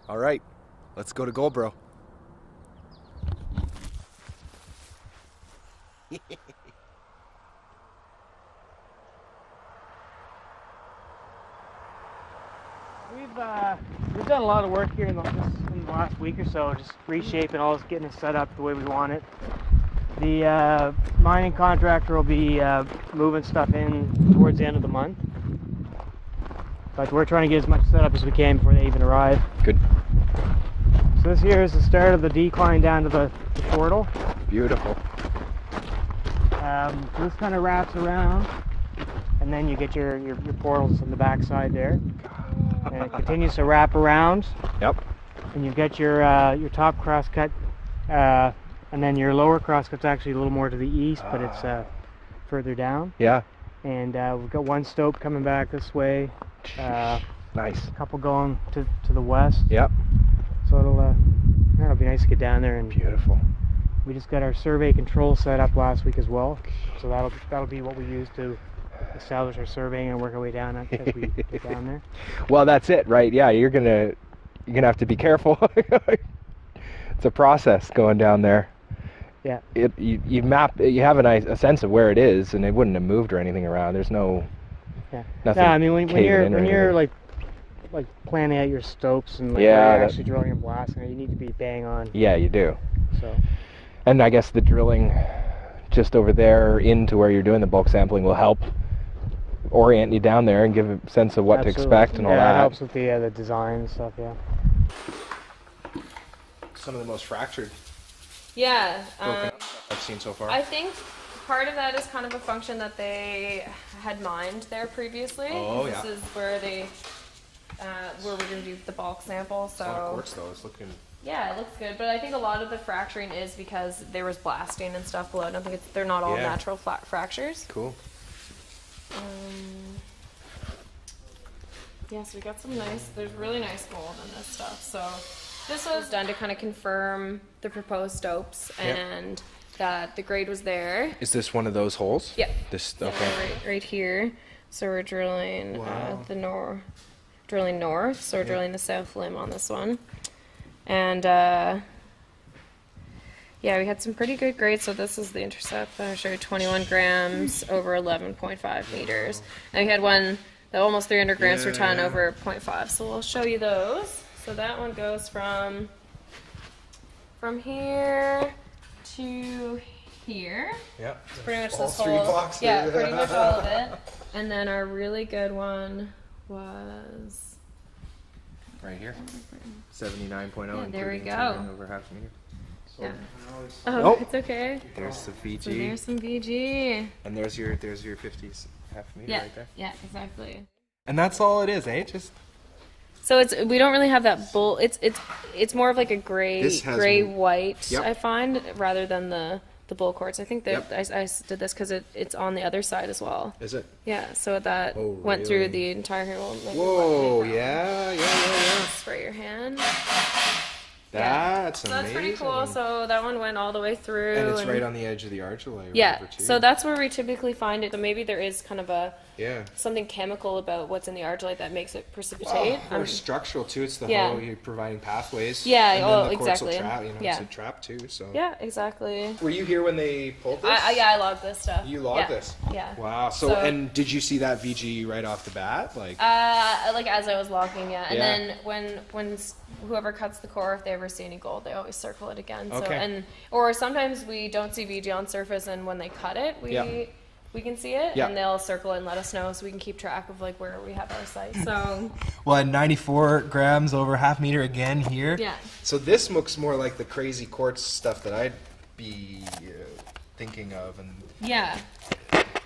All right, let's go to Goldboro. We've done a lot of work here in the last week or so, just reshaping all this, getting it set up the way we want it. The mining contractor will be moving stuff in towards the end of the month, but we're trying to get as much set up as we can before they even arrive. Good. So this here is the start of the decline down to the portal. Beautiful. So this kind of wraps around, and then you get your portals on the back side there. And it continues to wrap around. Yep. And you get your top crosscut, and then your lower crosscut's actually a little more to the east, but it's further down. Yeah. And we've got one stope coming back this way. Nice. A couple going to the west. Yep. So it'll be nice to get down there. And beautiful. we just got our survey control set up last week as well. So that'll be what we use to establish our surveying and work our way down as we get down there. Well, that's it, right? Yeah, you're gonna have to be careful. It's a process going down there. Yeah. You have a sense of where it is, and it wouldn't have moved or anything around. There's nothing. Yeah, I mean when you're like planning out your stopes and where you're actually drilling and blasting, you need to be bang on. Yeah, you do. So. And I guess the drilling just over there into where you're doing the bulk sampling will help orient you down there and give a sense of what to expect and all that. Yeah, it helps with the design and stuff, yeah. Some of the most fractured I've seen so far. I think part of that is kind of a function that they had mined there previously. Oh, yeah. This is where they where we're going to do the bulk sample. So a lot of quartz though. It's looking. Yeah, it looks good, but I think a lot of the fracturing is because there was blasting and stuff below. I don't think they're not all natural flat fractures. Cool. Yeah, so we got there's really nice gold in this stuff. So this was done to kind of confirm the proposed stopes and that the grade was there. Is this one of those holes? Yeah. This right here. So we're drilling drilling north. So we're drilling the south limb on this one. And yeah, we had some pretty good grades. So this is the intercept. I showed 21 grams over 11.5 meters. And we had one that almost 300 grams per ton over 0.5. So we'll show you those. So that one goes from here to here. Yeah. It's pretty much all this three whole blocks. Yeah, pretty much all of it. And then our really good one was right here. 79.0. Yeah, there we go. Over half a meter. Yeah. Oh, it's okay. There's the VG. So there's some VG. And there's your 50s half a meter right there. Yeah, exactly. And that's all it is, eh? Just. So we don't really have that bull. It's more of like a gray white. Yep. I find rather than the bull quartz. I think that I did this because it's on the other side as well. Is it? Yeah. So that went through the entire hair. Whoa! Yeah. Spray your hand. That's amazing. So that's pretty cool. So that one went all the way through. And it's right on the edge of the argillite. Yeah. So that's where we typically find it. So maybe there is kind of something chemical about what's in the argillite that makes it precipitate. Or structural too. It's the whole you're providing pathways. Yeah. And then the quartz exactly. will trap, it's a trap too. So. Yeah. Exactly. Were you here when they pulled this? I logged this stuff. You logged this? Yeah. Wow. So and did you see that VG right off the bat? Like as I was logging, And then when whoever cuts the core, if they ever see any gold, they always circle it again. So or sometimes we don't see VG on surface, and when they cut it, we can see it, and they'll circle it and let us know, so we can keep track of like where we have our site. So well, at 94 grams over half meter again here. Yeah. So this looks more like the crazy quartz stuff that I'd be thinking of, and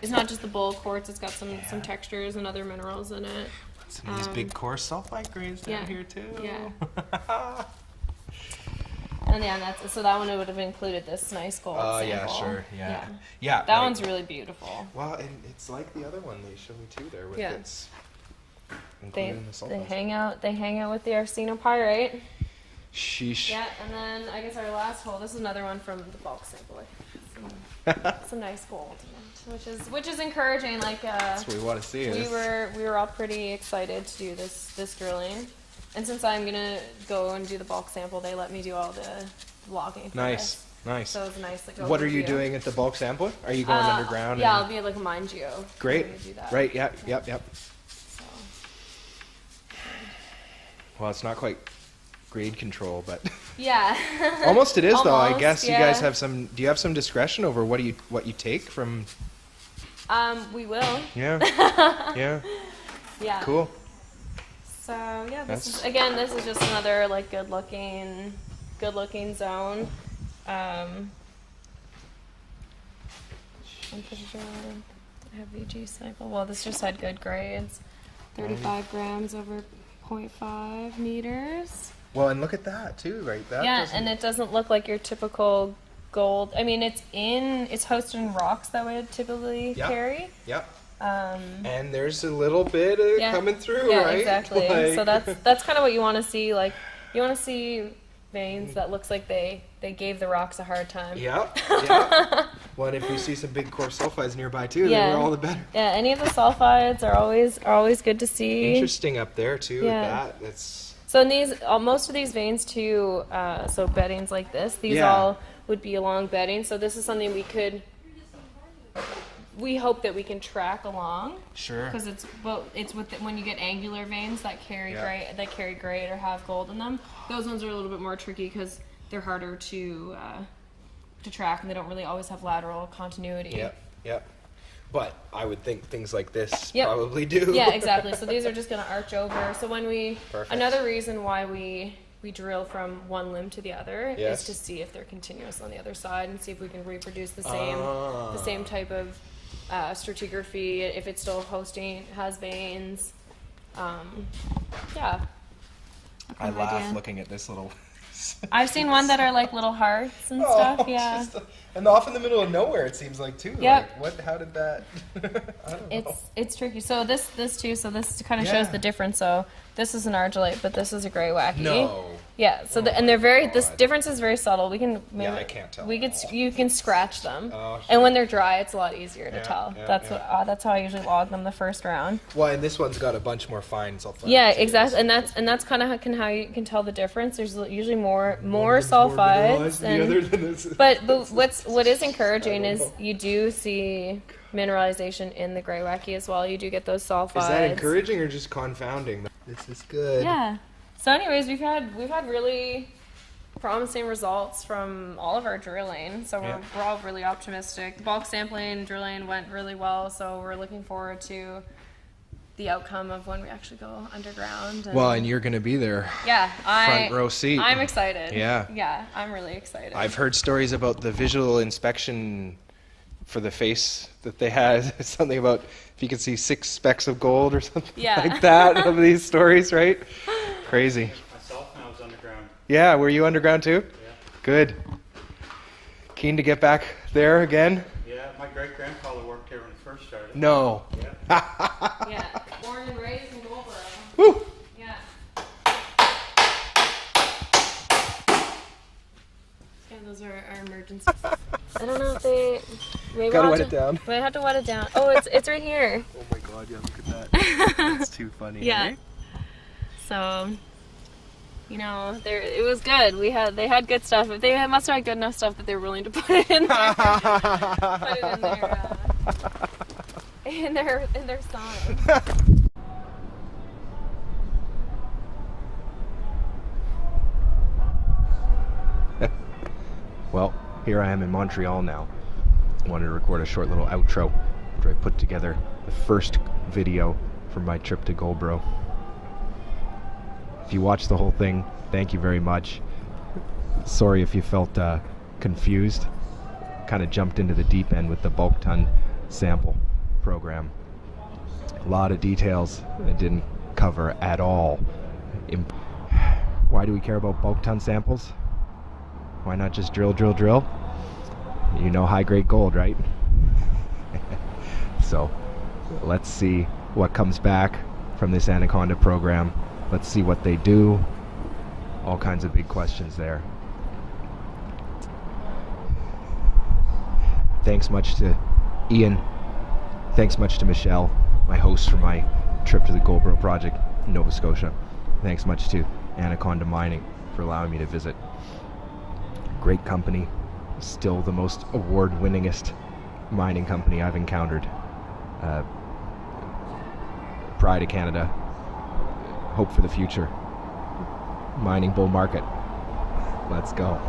it's not just the bull quartz. It's got some textures and other minerals in it. Some of these big coarse sulfide grades down here too. Yeah. And that's so that one would have included this nice gold sample. Yeah, sure. Yeah. That one's really beautiful. Well, and it's like the other one they showed me too there with its including the sulfides. They hang out with the arsenopyrite. Sheesh. Yeah, and then I guess our last hole. This is another one from the bulk sample. Some nice gold, which is encouraging. Like that's what we want to see. We were all pretty excited to do this drilling, And since I'm gonna go and do the bulk sample, they let me do all the logging. Nice. Nice. So it's nice. Like, what are you doing at the bulk sample? Are you going underground? Yeah, I'll be like a mine geo. Great. Do that. Right. Yep. So. Well, it's not quite grade control, but yeah. almost it is though. I Almost, guess you yeah. guys have some. Do you have some discretion over what you take from? We will. Yeah. Yeah. Yeah. Cool. So yeah, this is just another like good looking zone. I'm pretty sure I have VG cycle. Well, this just had good grades. 35 grams over 0.5 meters. Well, and look at that too, right? That and it doesn't look like your typical gold. I mean, it's hosted in rocks that would typically carry. Yep. And there's a little bit of coming through, yeah, right? Yeah, exactly. Like... So that's kind of what you want to see. Like, you want to see veins that looks like they gave the rocks a hard time. Yep. Yeah. Well, and if you see some big coarse sulfides nearby too, then we're all the better. Yeah, any of the sulfides are always good to see. Interesting up there too. Yeah. That's. So in these, most of these veins too, so beddings like this, these all would be along bedding. So this is something we hope that we can track along. Sure. Because it's when you get angular veins that carry grade or have gold in them. Those ones are a little bit more tricky because they're harder to track, and they don't really always have lateral continuity. Yep. But I would think things like this probably do. Yeah, exactly. So these are just going to arch over. So when another reason why we drill from one limb to the other is to see if they're continuous on the other side and see if we can reproduce the same type of stratigraphy, if it's still has veins. Yeah. I laugh looking at this little... I've seen one that are like little hearts and stuff, yeah. And off in the middle of nowhere, it seems like, too. Yep. Like, how did that... I don't know. It's tricky. So this too, so this kind of shows the difference. So this is an argillite, but this is a gray wacky. No. Yeah, so and they're very, this difference is very subtle. We can maybe, I can't tell. You can scratch them. Oh, sure. And when they're dry, it's a lot easier to tell. That's that's how I usually log them the first round. Well, and this one's got a bunch more fine sulfides. Yeah, exactly. And that's kind of how you can tell the difference. There's usually more sulfides but what is encouraging is you do see mineralization in the gray wacky as well. You do get those sulfides. Is that encouraging or just confounding? This is good. Yeah. So anyways, we've had really promising results from all of our drilling. So we're all really optimistic. Bulk sampling and drilling went really well, so we're looking forward to the outcome of when we actually go underground. And you're going to be there. Yeah, front row seat. I'm excited. Yeah, I'm really excited. I've heard stories about the visual inspection for the face that they had. Something about if you could see 6 specks of gold or something like that. Of these stories, right? Crazy. Myself, when I was underground. Yeah, were you underground too? Yeah. Good. Keen to get back there again? Yeah, my great-grandfather worked here when it first started. No. Yeah. Born and raised in Goldboro. Woo! Yeah. Yeah, those are our emergencies. I don't know if they... Gotta wet it down. We have to wet it down. Oh, it's right here. Oh my god, yeah, look at that. That's too funny. Yeah. Eh? So, it was good. They had good stuff. They must have had good enough stuff that they were willing to put it in there. Put it in their sign. Well, here I am in Montreal now. I wanted to record a short little outro after I put together the first video from my trip to Goldboro. If you watched the whole thing, thank you very much. Sorry if you felt confused. Kind of jumped into the deep end with the bulk ton sample program. A lot of details I didn't cover at all. Why do we care about bulk ton samples? Why not just drill? You know high-grade gold, right? So let's see what comes back from this Anaconda program. Let's see what they do. All kinds of big questions there. Thanks much to Ian. Thanks much to Michelle, my host for my trip to the Goldboro project in Nova Scotia. thanks much to Anaconda Mining for allowing me to visit. Great company, still the most award-winningest mining company I've encountered. Pride of Canada, hope for the future. Mining bull market. Let's go.